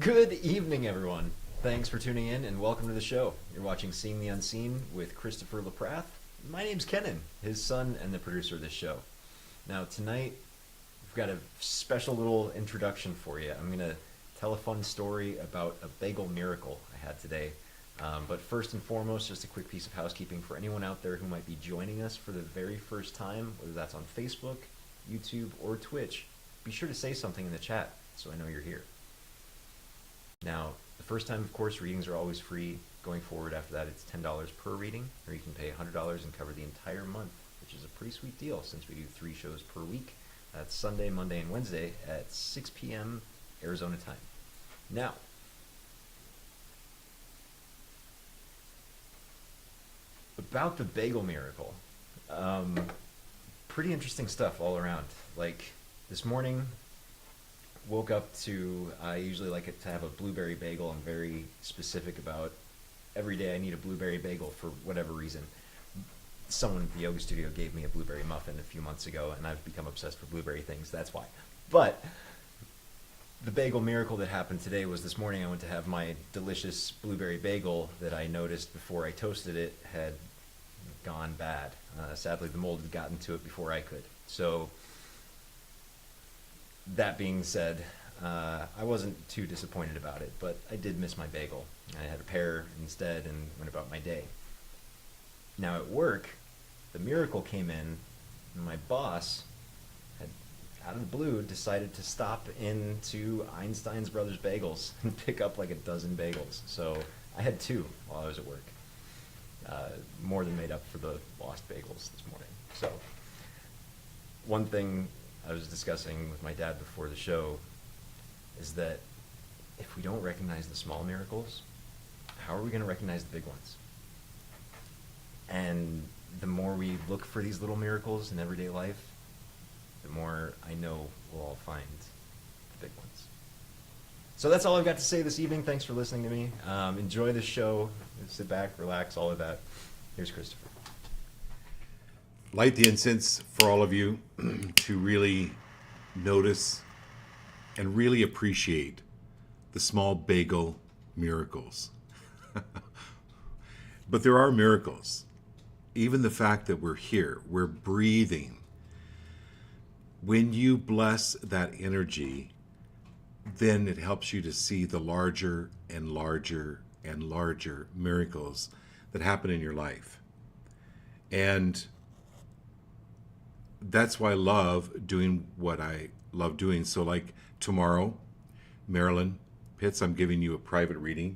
Good evening, everyone. Thanks for tuning in and welcome to the show. You're watching Seeing the Unseen with Christopher LaPrath. My name's Kenan, his son and the producer of this show. Now, tonight, we've got a special little introduction for you. I'm going to tell a fun story about a Bagel Miracle I had today. But first and foremost, just a quick piece of housekeeping for anyone out there who might be joining us for the very first time, whether that's on Facebook, YouTube, or Twitch. Be sure to say something in the chat so I know you're here. Now, the first time, of course, readings are always free. Going forward after that, it's $10 per reading, or you can pay $100 and cover the entire month, which is a pretty sweet deal since we do 3 shows per week. That's Sunday, Monday, and Wednesday at 6 p.m. Arizona time. Now, about the Bagel Miracle. Pretty interesting stuff all around. Like, this morning, woke up to, I usually like it to have a blueberry bagel. I'm very specific about every day I need a blueberry bagel for whatever reason. Someone at the yoga studio gave me a blueberry muffin a few months ago, and I've become obsessed with blueberry things. That's why. But the Bagel Miracle that happened today was this morning I went to have my delicious blueberry bagel that I noticed before I toasted it had gone bad. Sadly, the mold had gotten to it before I could. So that being said, I wasn't too disappointed about it, but I did miss my bagel. I had a pear instead and went about my day. Now at work, the miracle came in, and my boss had, out of the blue, decided to stop into Einstein's Brothers Bagels and pick up like a dozen bagels. So I had 2 while I was at work. More than made up for the lost bagels this morning. So one thing I was discussing with my dad before the show is that if we don't recognize the small miracles, how are we going to recognize the big ones? And the more we look for these little miracles in everyday life, the more I know we'll all find the big ones. So that's all I've got to say this evening. Thanks for listening to me. Enjoy the show. Sit back, relax, all of that. Here's Christopher. Light the incense for all of you to really notice and really appreciate the small bagel miracles. But there are miracles. Even the fact that we're here, we're breathing. When you bless that energy, then it helps you to see the larger and larger and larger miracles that happen in your life. And that's why I love doing what I love doing. So like tomorrow, Marilyn Pitts, I'm giving you a private reading.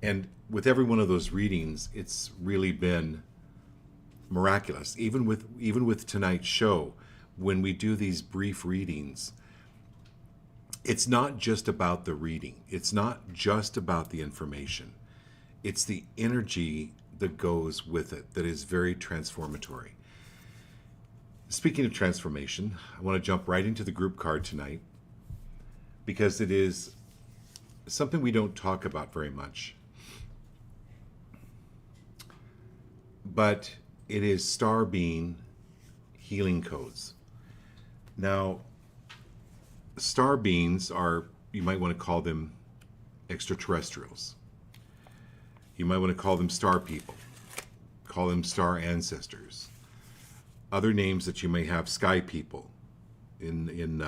And with every one of those readings, it's really been miraculous. Even with tonight's show, when we do these brief readings, it's not just about the reading. It's not just about the information. It's the energy that goes with it that is very transformatory. Speaking of transformation, I want to jump right into the group card tonight because it is something we don't talk about very much. But it is Star Being healing codes. Now, star beings are, you might want to call them extraterrestrials. You might want to call them star people. Call them star ancestors. Other names that you may have, sky people. Here in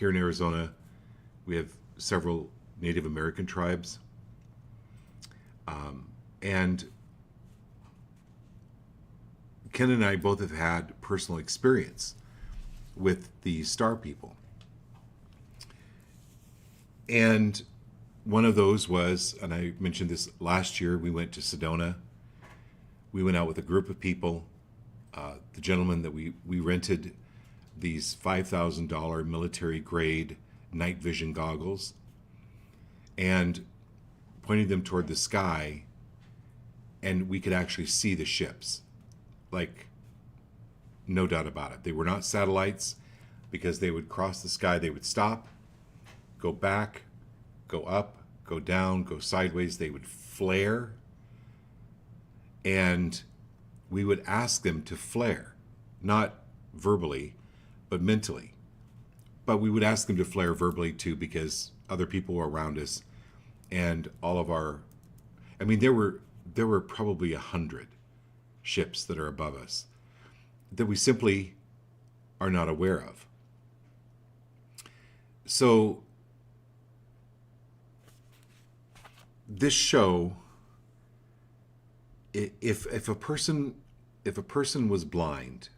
Arizona, we have several Native American tribes. And Ken and I both have had personal experience with the star people. And one of those was, and I mentioned this last year, we went to Sedona. We went out with a group of people. The gentleman that we rented these $5,000 military grade night vision goggles and pointed them toward the sky, and we could actually see the ships. Like, no doubt about it. They were not satellites because they would cross the sky, they would stop, go back, go up, go down, go sideways. They would flare, and we would ask them to flare, not verbally, but mentally. but we would ask them to flare verbally too, because other people were around us, and all of our, I mean, there were probably 100 ships that are above us that we simply are not aware of. So this show, if a person was blind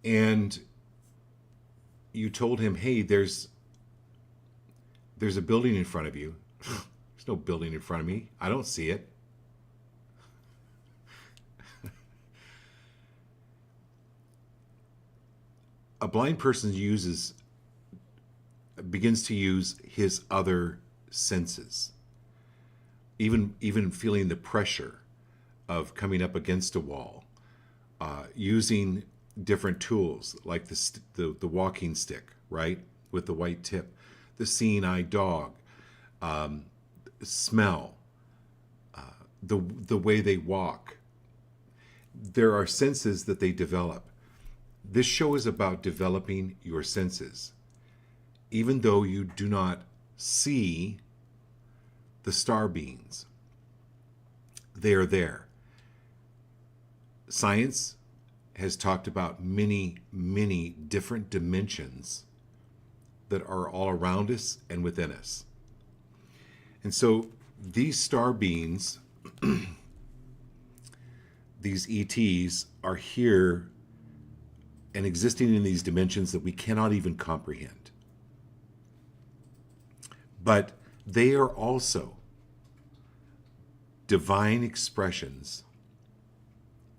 and you told him, hey, there's a building in front of you. There's no building in front of me. I don't see it. A blind person begins to use his other senses. Even feeling the pressure of coming up against a wall, using different tools like the walking stick, right, with the white tip, the seeing-eye dog, smell, the way they walk. There are senses that they develop. This show is about developing your senses, even though you do not see the star beings. They are there. Science has talked about many, many different dimensions that are all around us and within us. And so these star beings, these ETs, are here and existing in these dimensions that we cannot even comprehend. But they are also divine expressions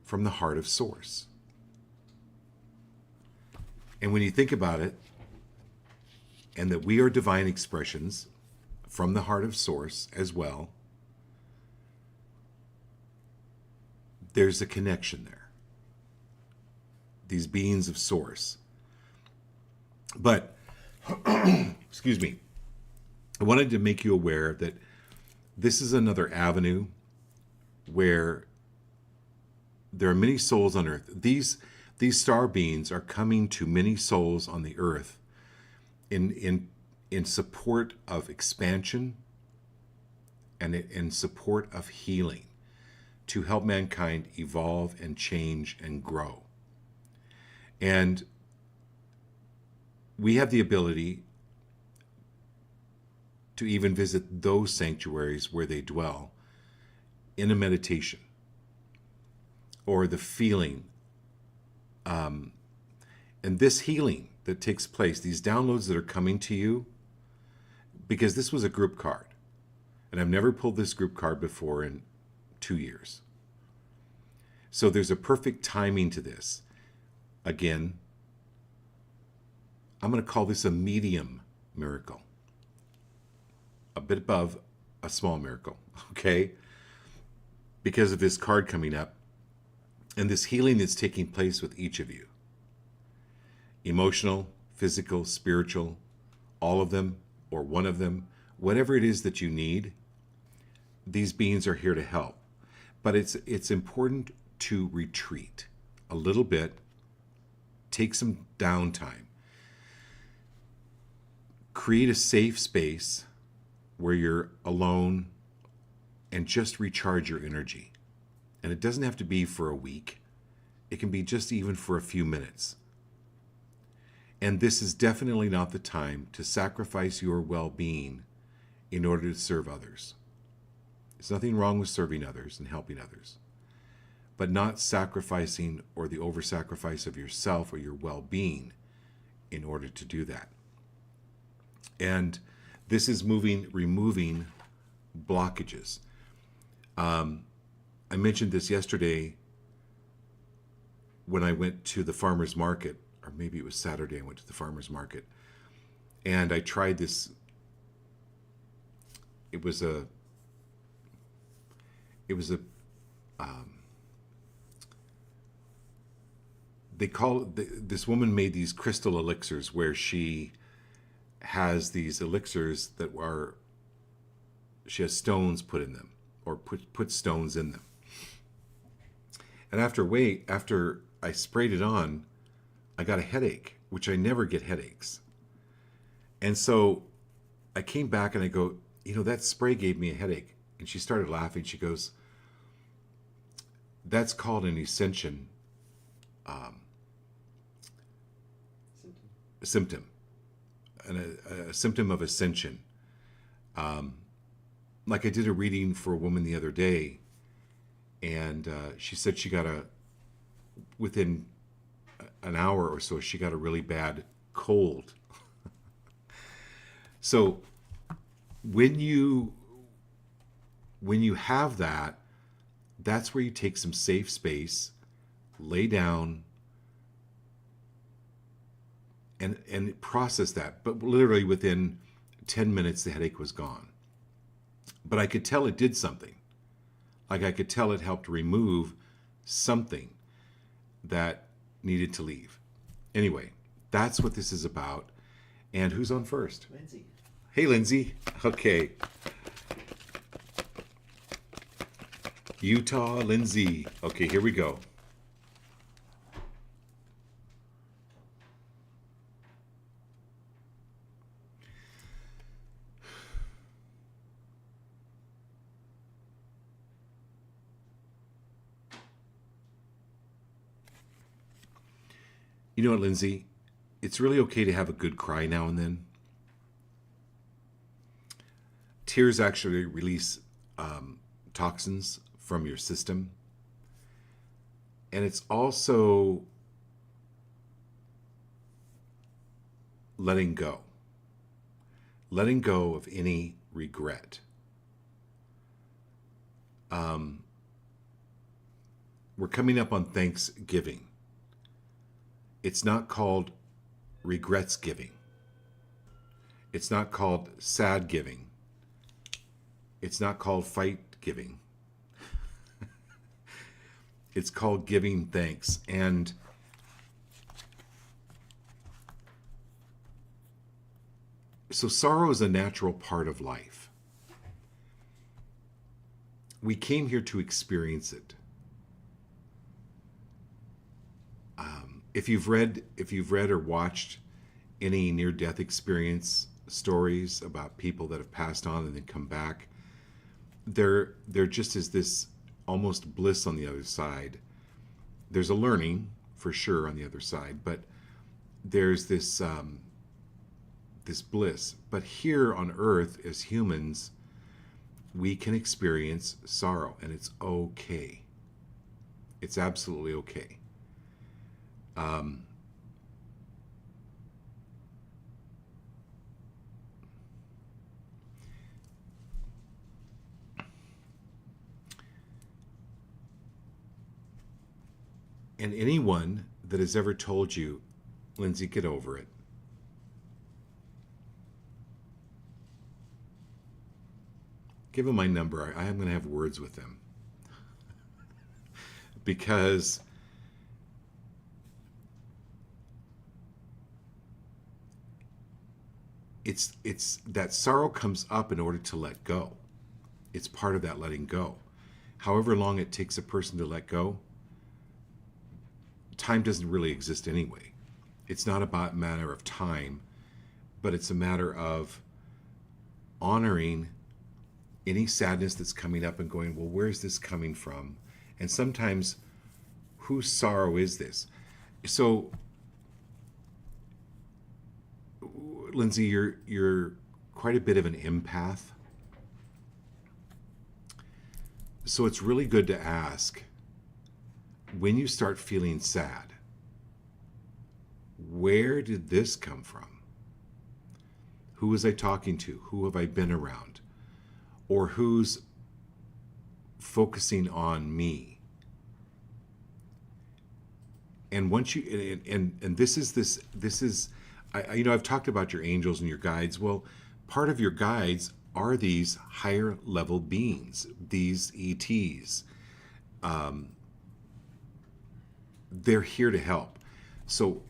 from the heart of Source. And when you think about it, and that we are divine expressions from the heart of Source as well, there's a connection there. These beings of Source. But, excuse me, I wanted to make you aware that this is another avenue where there are many souls on earth. These star beings are coming to many souls on the earth in support of expansion and in support of healing, to help mankind evolve and change and grow. And we have the ability to even visit those sanctuaries where they dwell in a meditation, or the feeling. And this healing that takes place, these downloads that are coming to you, because this was a group card, and I've never pulled this group card before in 2 years. So there's a perfect timing to this. Again, I'm going to call this a medium miracle, a bit above a small miracle, okay? Because of this card coming up and this healing that's taking place with each of you. Emotional, physical, spiritual, all of them, or one of them, whatever it is that you need, these beings are here to help. But it's important to retreat a little bit, take some downtime, create a safe space where you're alone and just recharge your energy. And it doesn't have to be for a week. It can be just even for a few minutes. And this is definitely not the time to sacrifice your well-being in order to serve others. There's nothing wrong with serving others and helping others, but not sacrificing or the over-sacrifice of yourself or your well-being in order to do that. And this is removing blockages. I mentioned this yesterday when I went to the farmer's market, or maybe it was Saturday I went to the farmer's market, and I tried this. It was a they call it, this woman made these crystal elixirs where she has these elixirs that are, she has stones put in them, or put stones in them. And after I sprayed it on, I got a headache, which I never get headaches. And so I came back and I go, that spray gave me a headache. And she started laughing. She goes, that's called an ascension symptom, a symptom of ascension. Like I did a reading for a woman the other day, and she said within an hour or so, she got a really bad cold. So when you have that, that's where you take some safe space, lay down, and process that. But literally within 10 minutes, the headache was gone. But I could tell it did something. Like I could tell it helped remove something that needed to leave. Anyway, that's what this is about. And who's on first? Lindsay. Hey, Lindsay. Okay. Utah, Lindsay. Okay, here we go. You know what, Lindsay? It's really okay to have a good cry now and then. Tears actually release toxins from your system. And it's also letting go. Letting go of any regret. We're coming up on Thanksgiving. It's not called regrets giving. It's not called sad giving. It's not called fight giving. It's called giving thanks. And so sorrow is a natural part of life. We came here to experience it. If you've read or watched any near-death experience stories about people that have passed on and then come back, there just is this almost bliss on the other side. There's a learning for sure on the other side, but there's this this bliss. But here on earth, as humans, we can experience sorrow, and it's okay. It's absolutely okay. And anyone that has ever told you, Lindsay, get over it, give them my number. I am going to have words with them. Because it's that sorrow comes up in order to let go. It's part of that letting go. However long it takes a person to let go, time doesn't really exist anyway. It's not about a matter of time, but it's a matter of honoring any sadness that's coming up and going, well, where's this coming from? And sometimes, whose sorrow is this? So, Lindsay, you're quite a bit of an empath. So it's really good to ask, when you start feeling sad, where did this come from? Who was I talking to? Who have I been around? Or who's focusing on me? And once you and this is I've talked about your angels and your guides. Well, part of your guides are these higher level beings, these ETs. They're here to help. So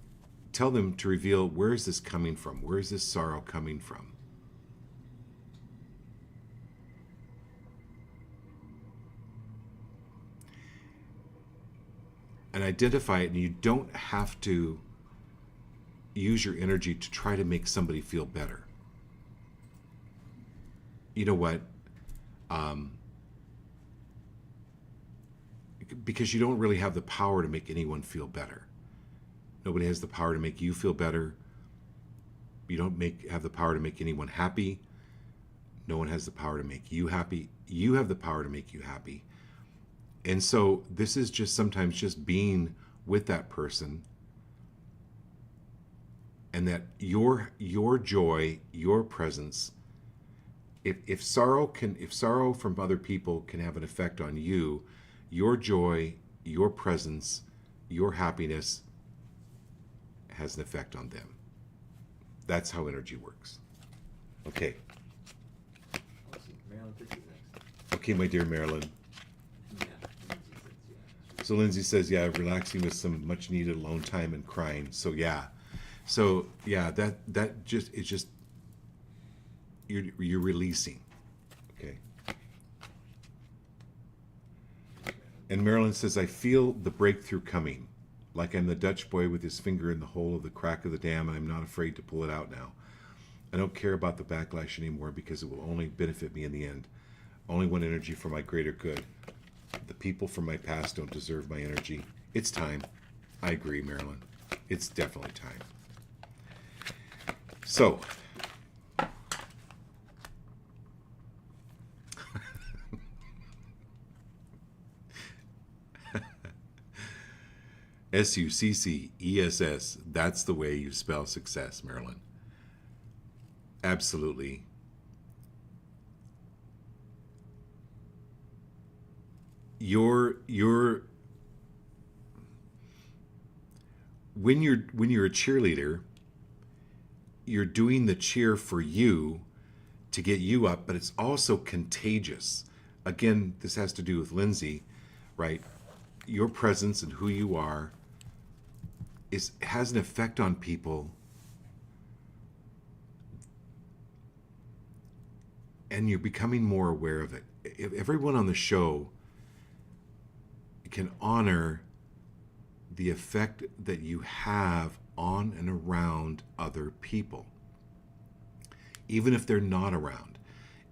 tell them to reveal, where is this coming from? Where is this sorrow coming from? And identify it, and you don't have to use your energy to try to make somebody feel better. You know what? Because you don't really have the power to make anyone feel better. Nobody has the power to make you feel better. You don't have the power to make anyone happy. No one has the power to make you happy. You have the power to make you happy. And so this is just sometimes just being with that person, and that your joy, your presence, if sorrow from other people can have an effect on you, your joy, your presence, your happiness has an effect on them. That's how energy works. Okay. Let's see. Marilyn Pitts is next. Okay, my dear Marilyn. Yeah. Lindsay says, yeah. So Lindsay says, yeah, relaxing with some much needed alone time and crying. So yeah. So yeah, that just, it's just, you're releasing. Okay. And Marilyn says, I feel the breakthrough coming, like I'm the Dutch boy with his finger in the hole of the crack of the dam, and I'm not afraid to pull it out now. I don't care about the backlash anymore because it will only benefit me in the end. Only want energy for my greater good. The people from my past don't deserve my energy. It's time. I agree, Marilyn. It's definitely time. So, Success. That's the way you spell success, Marilyn. Absolutely. You're when you're a cheerleader, you're doing the cheer for you to get you up, but it's also contagious. Again, this has to do with Lindsay, right? Your presence and who you are has an effect on people, and you're becoming more aware of it. If everyone on the show can honor the effect that you have on and around other people, even if they're not around.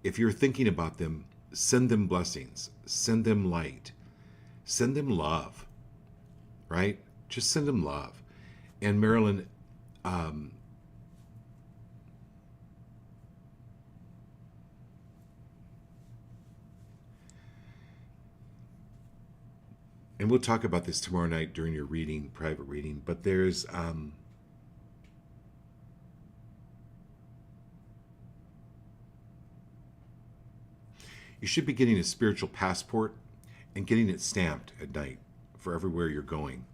If you're thinking about them, send them blessings, send them light, send them love, right? Just send them love. And Marilyn, and we'll talk about this tomorrow night during your reading, private reading, but there's you should be getting a spiritual passport and getting it stamped at night for everywhere you're going.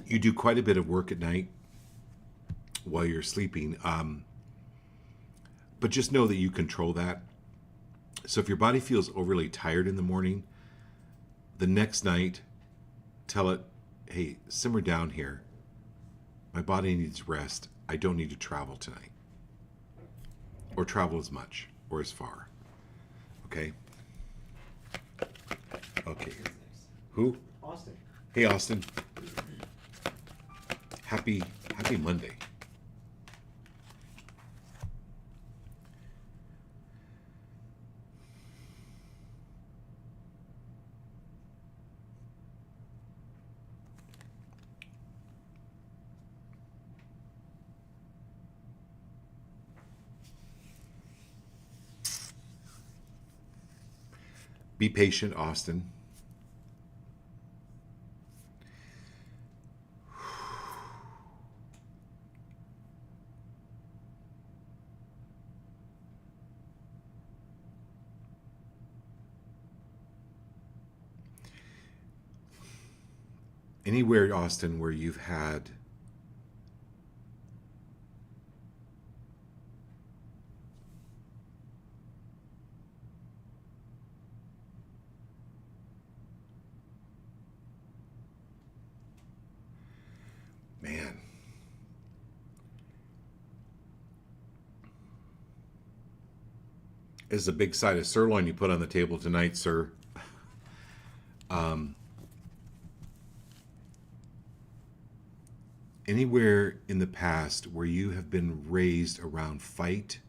You do quite a bit of work at night while you're sleeping, but just know that you control that. So if your body feels overly tired in the morning, the next night, tell it, hey, simmer down here. My body needs rest. I don't need to travel tonight. Or travel as much or as far. Okay? Okay. Who? Austin. Hey, Austin. Happy Monday. Be patient, Austin. Anywhere, Austin, where you've had man. This is a big side of sirloin you put on the table tonight, sir. Anywhere in the past where you have been raised around fight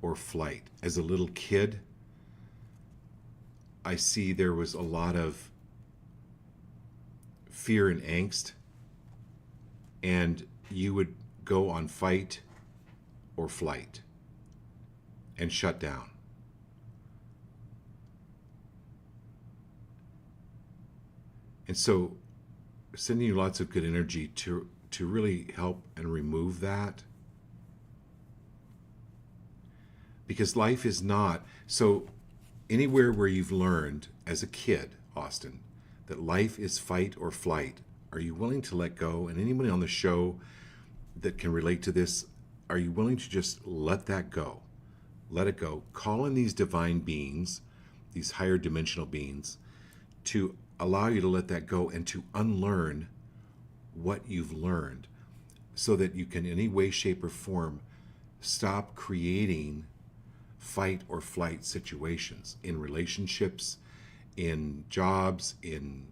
or flight. As a little kid, I see there was a lot of fear and angst, and you would go on fight or flight and shut down. And so, sending you lots of good energy to really help and remove that. Because life is not so. Anywhere where you've learned as a kid, Austin, that life is fight or flight, are you willing to let go? And anybody on the show that can relate to this, are you willing to just let that go? Let it go. Call in these divine beings, these higher dimensional beings, to allow you to let that go and to unlearn what you've learned, so that you can, in any way, shape, or form, stop creating fight or flight situations in relationships, in jobs, in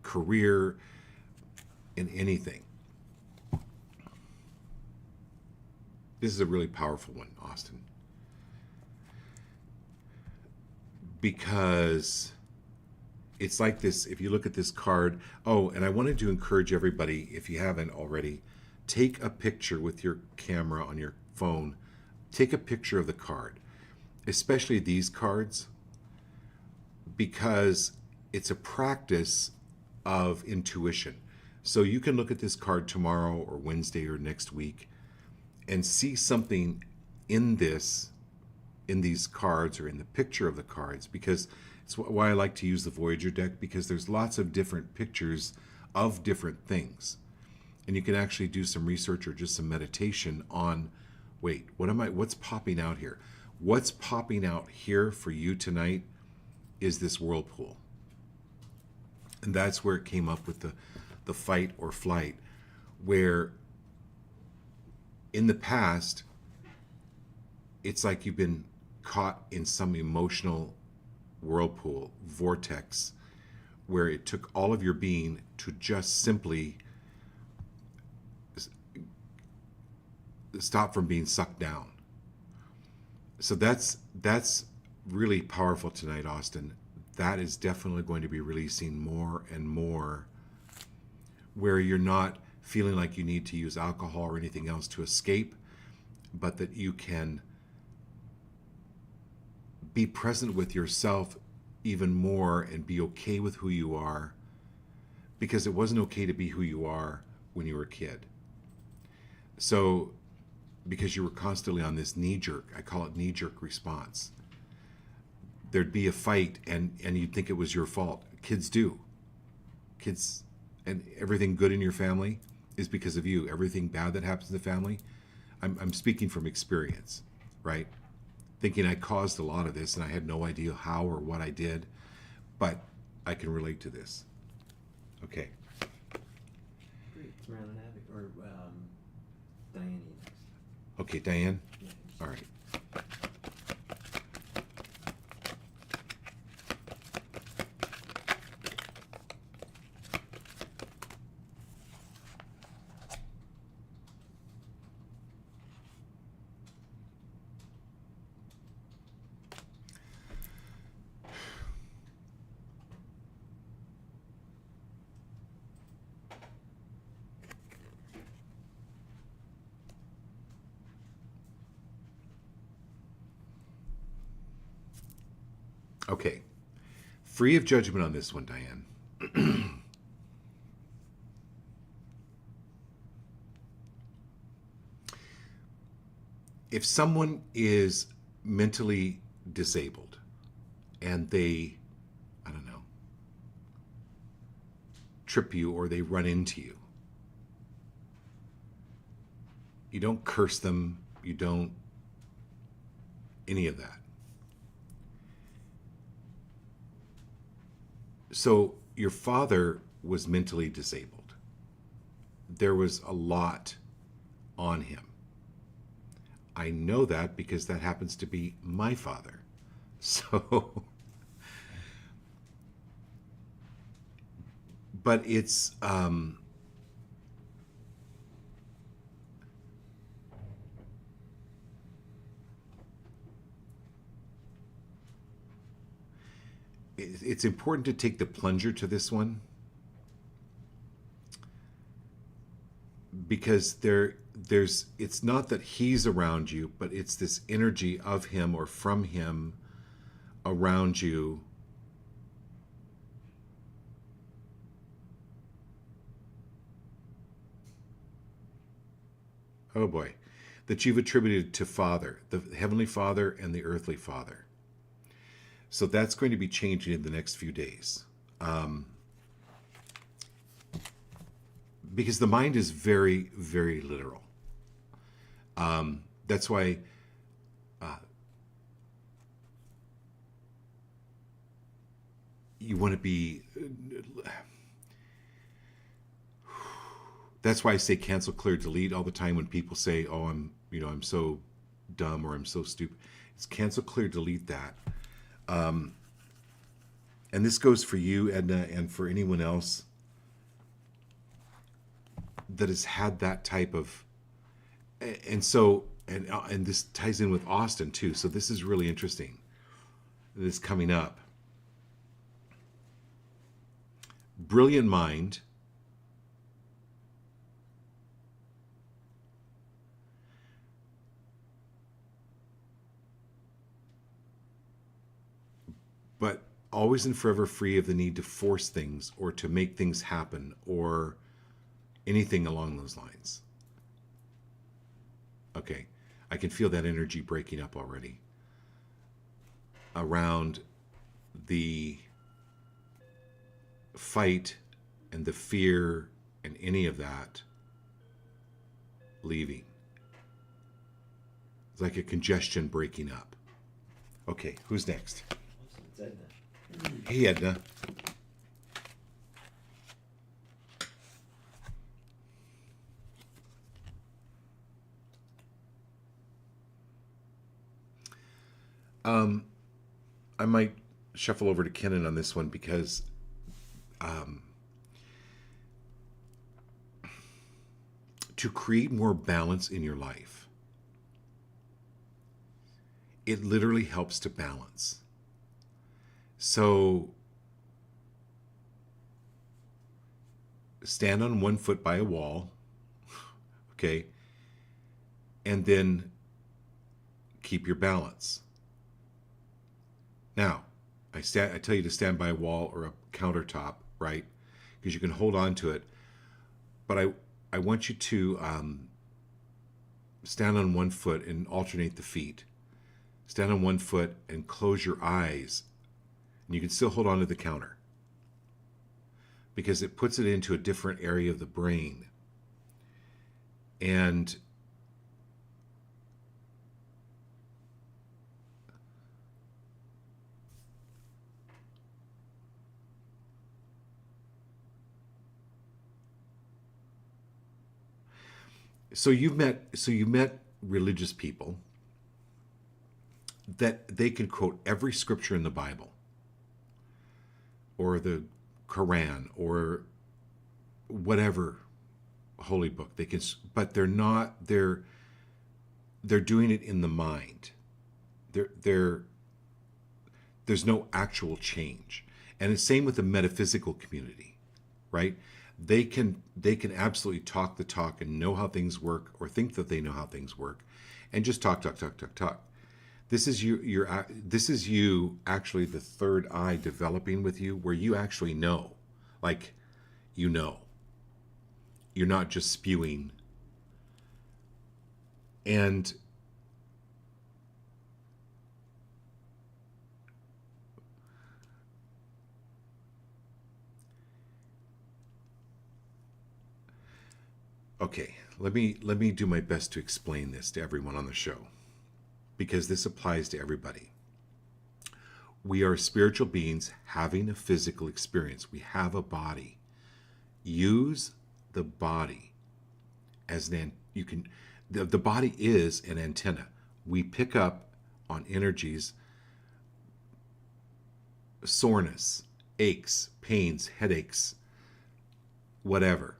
career, in anything. This is a really powerful one, Austin, because it's like this. If you look at this card, oh, and I wanted to encourage everybody, if you haven't already, take a picture with your camera on your phone. Take a picture of the card, especially these cards, because it's a practice of intuition. So you can look at this card tomorrow or Wednesday or next week and see something in these cards or in the picture of the cards, because it's why I like to use the Voyager deck, because there's lots of different pictures of different things. And you can actually do some research or just some meditation on, wait, what's popping out here? What's popping out here for you tonight is this whirlpool. And that's where it came up with the fight or flight, where in the past, it's like you've been caught in some emotional whirlpool, vortex, where it took all of your being to just simply stop from being sucked down. So that's really powerful tonight, Austin. That is definitely going to be releasing more and more, where you're not feeling like you need to use alcohol or anything else to escape, but that you can be present with yourself even more and be okay with who you are, because it wasn't okay to be who you are when you were a kid. So, because you were constantly on this knee-jerk, I call it knee-jerk response. There'd be a fight and you'd think it was your fault. Kids do. Kids, and everything good in your family is because of you. Everything bad that happens in the family, I'm speaking from experience, right? Thinking I caused a lot of this and I had no idea how or what I did, but I can relate to this. Okay. Great. It's Marilyn Abbott, or Diane next. Okay, Diane? Yeah. All right. Okay. Free of judgment on this one, Diane. If someone is mentally disabled and they, I don't know, trip you or they run into you, you don't curse them, you don't any of that. So your father was mentally disabled. There was a lot on him. I know that because that happens to be my father. So but it's it's important to take the plunger to this one, because there's it's not that he's around you, but it's this energy of him or from him around you. Oh boy, that you've attributed to Father, the Heavenly Father and the earthly Father. So that's going to be changing in the next few days. Because the mind is very, very literal. That's why you want to be. That's why I say cancel, clear, delete all the time when people say, "Oh, I'm so dumb," or "I'm so stupid." It's cancel, clear, delete that. And this goes for you, Edna, and for anyone else that has had that type of, and so, and this ties in with Austin too. So this is really interesting. This coming up. Brilliant mind. But always and forever free of the need to force things or to make things happen or anything along those lines. Okay, I can feel that energy breaking up already around the fight and the fear and any of that leaving. It's like a congestion breaking up. Okay, who's next? It's Edna. Hey, Edna. I might shuffle over to Kenan on this one because to create more balance in your life, it literally helps to balance. So stand on one foot by a wall, okay, and then keep your balance. Now, I tell you to stand by a wall or a countertop, right? Because you can hold on to it. But I want you to stand on one foot and alternate the feet. Stand on one foot and close your eyes. And you can still hold on to the counter, because it puts it into a different area of the brain. And so you met religious people that they can quote every scripture in the Bible or the Quran or whatever holy book they can, but they're doing it in the mind. There's no actual change. And it's same with the metaphysical community, right? They can absolutely talk the talk and know how things work, or think that they know how things work, and just talk. This is you actually, the third eye developing with you, where you actually know, like, you know. You're not just spewing. And okay, let me do my best to explain this to everyone on the show, because this applies to everybody. We are spiritual beings having a physical experience. We have a body. Use the body as the body is an antenna. We pick up on energies, soreness, aches, pains, headaches, whatever,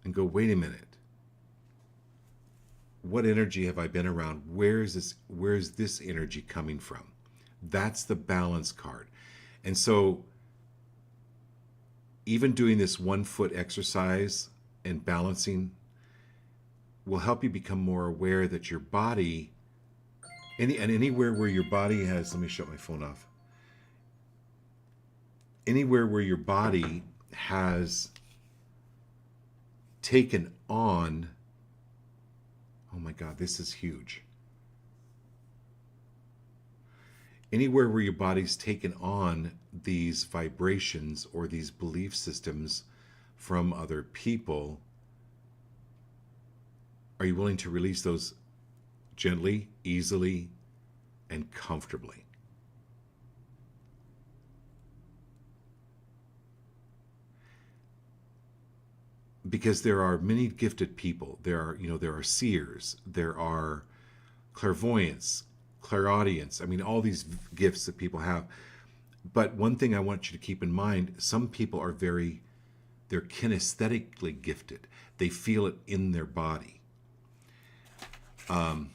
and go, wait a minute. What energy have I been around? Where's this energy coming from? That's the balance card. And so even doing this 1 foot exercise and balancing will help you become more aware that your body, anywhere where your body has, let me shut my phone off. Anywhere where your body has taken on, oh my God, this is huge. Anywhere where your body's taken on these vibrations or these belief systems from other people, are you willing to release those gently, easily, and comfortably? Because there are many gifted people. There are seers, there are clairvoyants, clairaudience. I mean, all these gifts that people have. But one thing I want you to keep in mind, some people are they're kinesthetically gifted. They feel it in their body. And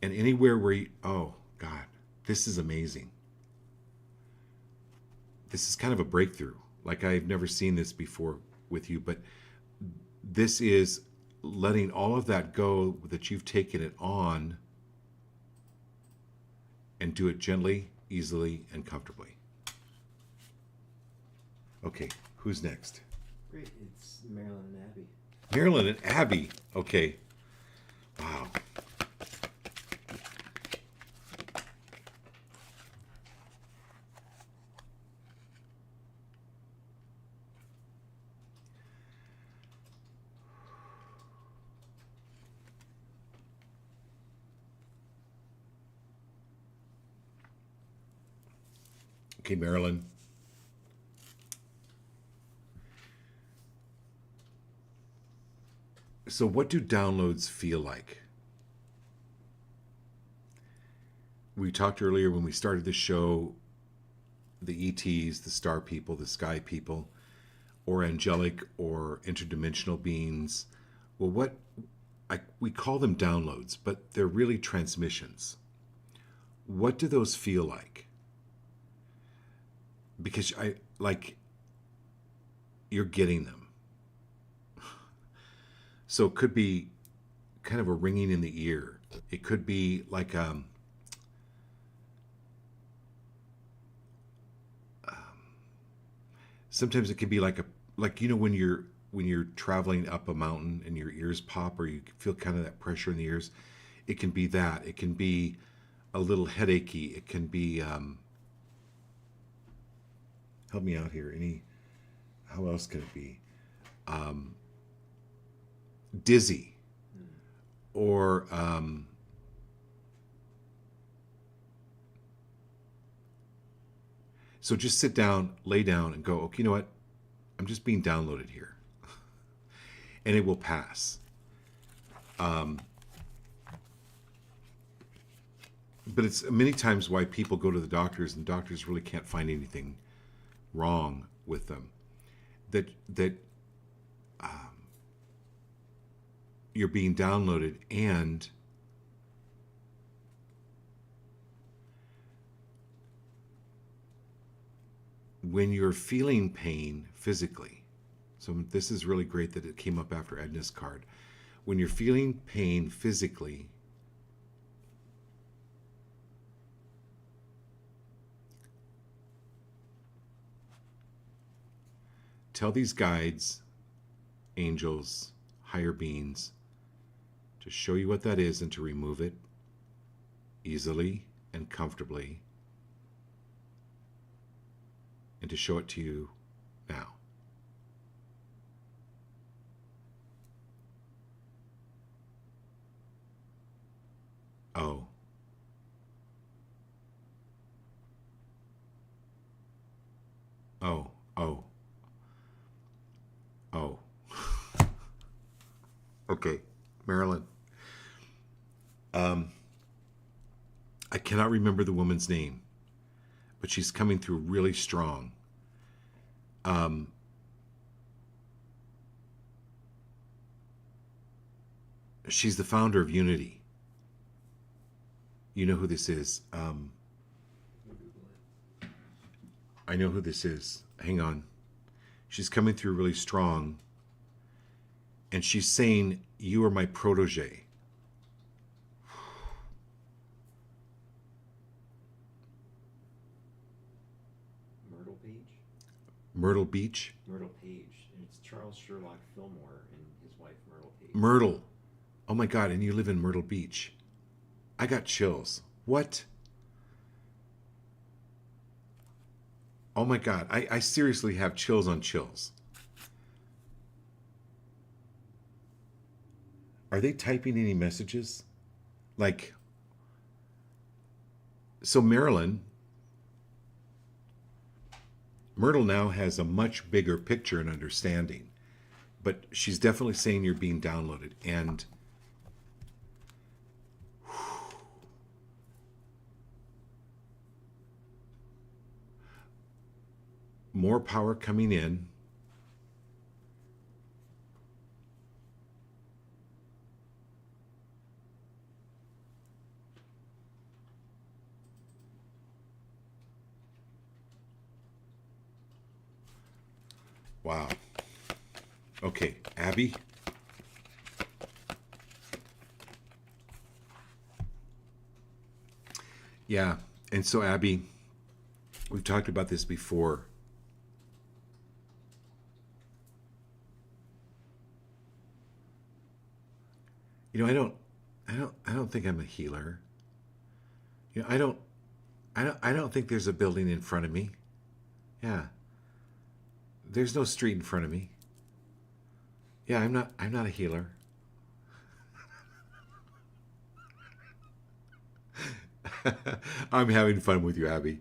anywhere where oh God, this is amazing. This is kind of a breakthrough. Like, I've never seen this before with you, but this is letting all of that go that you've taken it on, and do it gently, easily, and comfortably. Okay, who's next? Great, it's Marilyn and Abby. Marilyn and Abby. Okay. Wow. Okay, Marilyn. So what do downloads feel like? We talked earlier when we started the show, the ETs, the star people, the sky people, or angelic or interdimensional beings. Well, we call them downloads, but they're really transmissions. What do those feel like? Because you're getting them. So it could be kind of a ringing in the ear. It could be like sometimes it can be like when you're traveling up a mountain and your ears pop, or you feel kind of that pressure in the ears. It can be that. It can be a little headachy. It can be help me out here. How else can it be? Dizzy, or so just sit down, lay down, and go, okay, you know what? I'm just being downloaded here. And it will pass. But it's many times why people go to the doctors, and doctors really can't find anything wrong with them. That you're being downloaded, and when you're feeling pain physically, so this is really great that it came up after Edna's card. When you're feeling pain physically, tell these guides, angels, higher beings, to show you what that is and to remove it easily and comfortably, and to show it to you now. Oh. Oh. Oh. Oh. Okay, Marilyn. I cannot remember the woman's name, but she's coming through really strong. Um, she's the founder of Unity. You know who this is. I know who this is. Hang on. She's coming through really strong. And she's saying, you are my protege. Myrtle Page? Myrtle Beach? Myrtle Page. And it's Charles Sherlock Fillmore and his wife Myrtle Page. Myrtle. Oh my God, and you live in Myrtle Beach. I got chills. What? Oh my God, I seriously have chills on chills. Are they typing any messages? Like, so Marilyn, Myrtle now has a much bigger picture and understanding, but she's definitely saying you're being downloaded. And more power coming in. Wow. Okay, Abby. Yeah, and so Abby, we've talked about this before. You know, I don't think I'm a healer. You know, I don't think there's a building in front of me. Yeah. There's no street in front of me. Yeah, I'm not a healer. I'm having fun with you, Abby.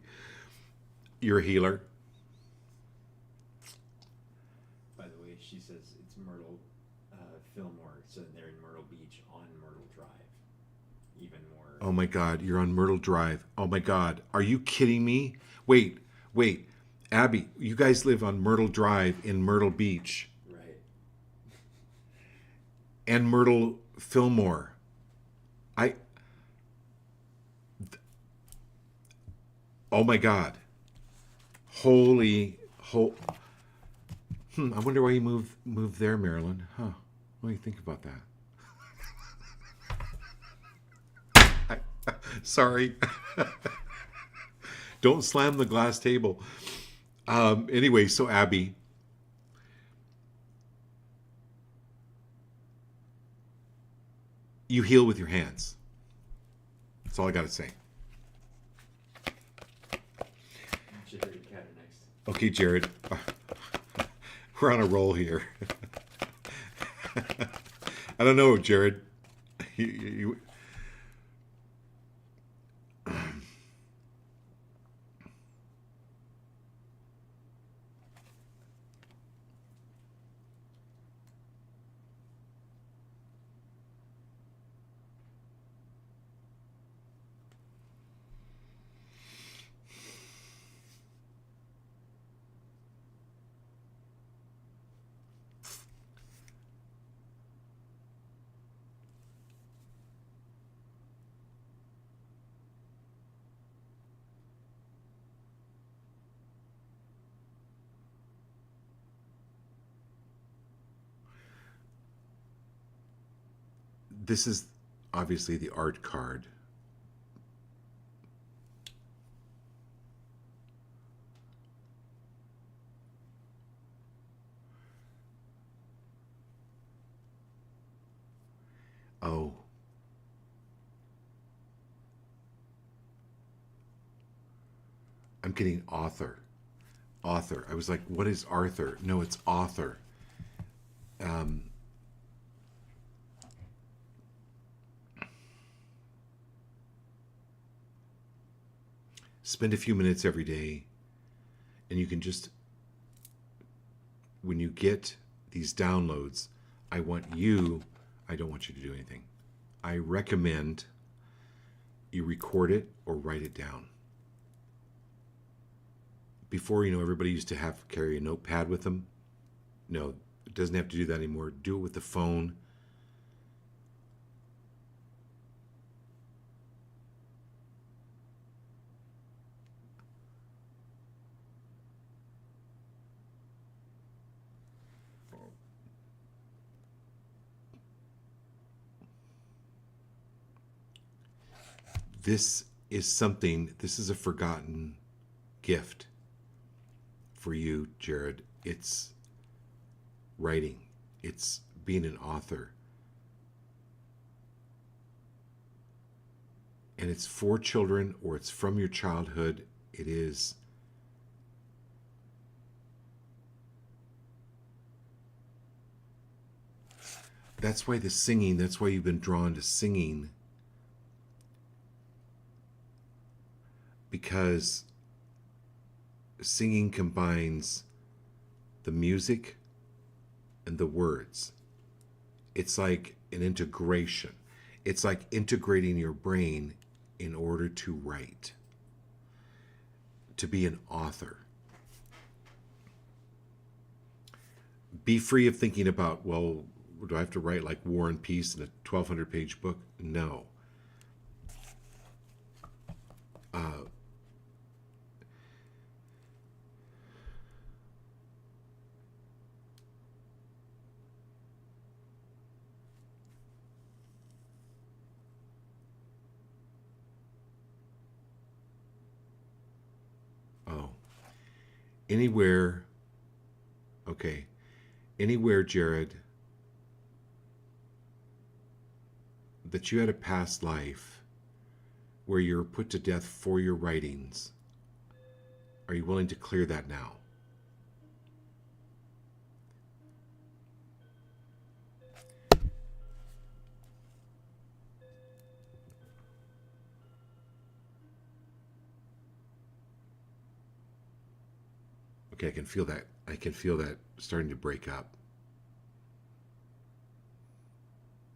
You're a healer. By the way, she says it's Myrtle Fillmore, so they're in Myrtle Beach on Myrtle Drive. Even more. Oh my God, you're on Myrtle Drive. Oh my God, are you kidding me? Wait. Abby, you guys live on Myrtle Drive in Myrtle Beach. Right. And Myrtle Fillmore. Oh my God. I wonder why you moved there, Marilyn. Huh. What do you think about that? Sorry. Don't slam the glass table. Anyway, so Abby, you heal with your hands. That's all I got to say. Jared and Kat are next. Okay, Jared. We're on a roll here. I don't know, Jared. This is obviously the art card. Oh. I'm getting author. Author. I was like, what is Arthur? No, it's author. Spend a few minutes every day, and you can just, when you get these downloads, I don't want you to do anything. I recommend you record it or write it down. Before, everybody used to carry a notepad with them. No, it doesn't have to do that anymore. Do it with the phone. This is a forgotten gift for you, Jared. It's writing, it's being an author. And it's for children, or it's from your childhood. It is. That's why that's why you've been drawn to singing. Because singing combines the music and the words. It's like an integration. It's like integrating your brain in order to write, to be an author. Be free of thinking about, well, do I have to write like War and Peace in a 1,200-page book? No. Oh. Anywhere, okay. Anywhere, Jared, that you had a past life where you're put to death for your writings, are you willing to clear that now? Okay, I can feel that. I can feel that starting to break up.